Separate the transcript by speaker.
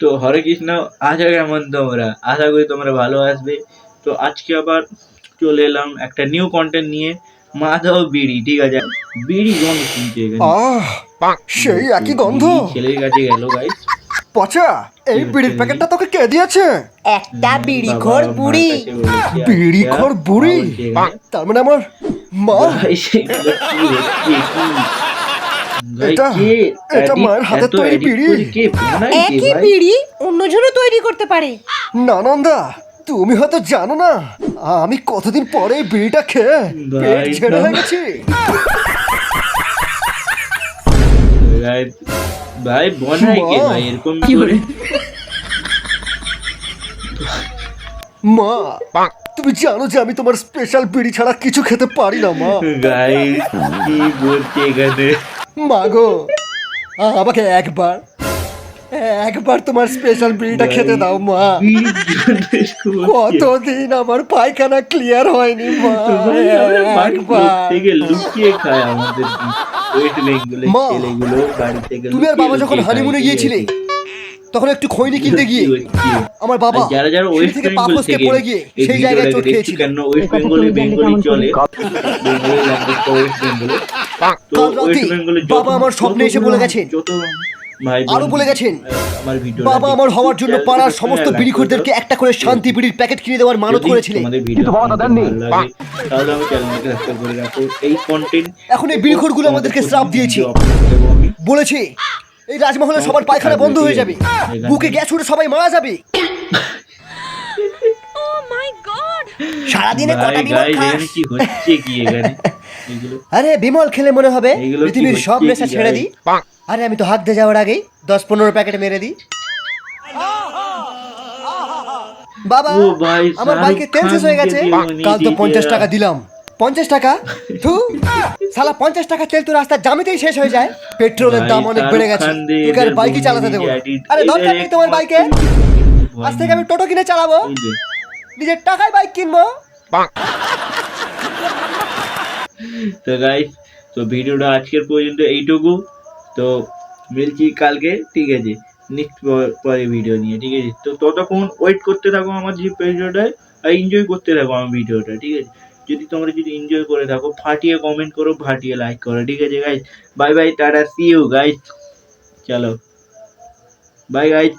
Speaker 1: তো হরে কৃষ্ণ, আছো কেমন তোমরা? আশা করি তোমরা ভালো আসবে। তো আজকে আবার চলে এলাম একটা নিউ কন্টেন্ট নিয়ে, মাধব বিড়ি। ঠিক আছে, বিড়ি গন্ধ শুনছে এখানে।
Speaker 2: সেই একই গন্ধ।
Speaker 1: বিড়ি ছেলের কাছে গেল গাইস।
Speaker 2: পচা, এই বিড়ির প্যাকেটটা তোকে কে দিয়েছে?
Speaker 3: একটা বিড়িখোর বুড়ি।
Speaker 2: বিড়িখোর বুড়ি? তার মানে আমার মা? এটা মায়ের হাতের তৈরি বিড়ি।
Speaker 3: একই বিড়ি অন্যজনও তৈরি করতে পারে।
Speaker 2: নানন্দা, তুমি হয়তো জানো না, আমি কতদিন পরে এই বিড়িটা খেয়ে পেট ছেড়ে হয়ে গেছি।
Speaker 1: ভাই বনাই কে ভাই এরকম করে?
Speaker 2: মা, তুমি জানো যে আমি তোমার স্পেশাল বিড়ি ছাড়া কিছু খেতে পারি না মা।
Speaker 1: গাইস কি বলছে এখানে?
Speaker 2: মা গো, আমাকে একবার তোমার স্পেশাল বিড়িটা খেতে দাও মা। কতদিন আমার পায়খানা ক্লিয়ার হয়নি মা।
Speaker 1: লুকিয়ে খায় আমাদের ওয়েস্ট বেঙ্গলের ছেলেগুলো বাড়ি থেকে।
Speaker 2: তুমি আর বাবা যখন হানিমুনে গিয়েছিলে তখন একটু খৈনি কিনতে গিয়ে আমার বাবা
Speaker 1: যারা যারা ওয়েস্ট
Speaker 2: থেকে
Speaker 1: বেঙ্গল থেকে
Speaker 2: পড়ে গিয়ে সেই জায়গায় চোট খেয়েছিল।
Speaker 1: কেন ওয়েস্ট বেঙ্গলে বেঙ্গলি চলে, বেঙ্গলি ল্যাঙ্গুয়েজ তো ওয়েস্ট বেঙ্গলে। তো ওয়েস্ট বেঙ্গলে
Speaker 2: বাবা আমার স্বপ্নে এসে বলে গেছেন, আরো বলে গেছেন বাবা আমার হওয়ার জন্য পাড়ার সমস্ত বিড়িখোরদেরকে একটা করে শান্তি বিড়ির প্যাকেট কিনে দেওয়ার মানত করেছিলেন।
Speaker 1: কিন্তু বাবা তা দেননি। তাহলে আমি চ্যানেলটাকে সাবস্ক্রাইব করে রাখো। এই কন্টেন্ট
Speaker 2: এখন এই বিড়িখোরগুলো আমাদেরকে শ্রাপ দিয়েছে, বলেছে এই রাজমহলে সবার পায়খানা বন্ধ হয়ে যাবে, বুকে গ্যাস উঠে সবাই মারা যাবে। সারাদিনে কটা বিমল খাস?
Speaker 1: কি হচ্ছে কি এখানে?
Speaker 2: আরে বিমল খেলে মনে হবে পৃথিবীর সব নেশা ছেড়ে দিই। আরে আমি তো হাত দিয়ে যাওয়ার আগেই 10-15 প্যাকেট মেরে দিই। বাবা আমার বাইকে তেল শেষ হয়ে গেছে, কাল তো 50 টাকা দিলাম। 50 টাকা? থু, শালা 50 টাকা তেল তো রাস্তার জামিতেই শেষ হয়ে যায়। পেট্রোলের দাম অনেক বেড়ে গেছে, তোকে আর বাইকই চালাতে দেবো না। আরে দরকার নেই তোমার বাইকে, আজ থেকে আমি টোটো কিনে চালাবো, নিজের টাকায় বাইক কিনবো।
Speaker 1: তো গাইস, তো ভিডিওটা আজকের পর্যন্ত এইটুকু। তো মিলছি কালকে, ঠিক আছে, নেক্সট পরে ভিডিও নিয়ে, ঠিক আছে? তো ততক্ষণ ওয়েট করতে থাকো আমার যে ভিডিওটায়, আর এনজয় করতে থাকো আমার ভিডিওটা, ঠিক আছে? তোমরা যদি এনজয় করে থাকো, ফাটিয়ে কমেন্ট করো, ফাটিয়ে লাইক করো, ঠিক আছে guys? Bye bye, tata, see you guys. চলো বাই গাইস।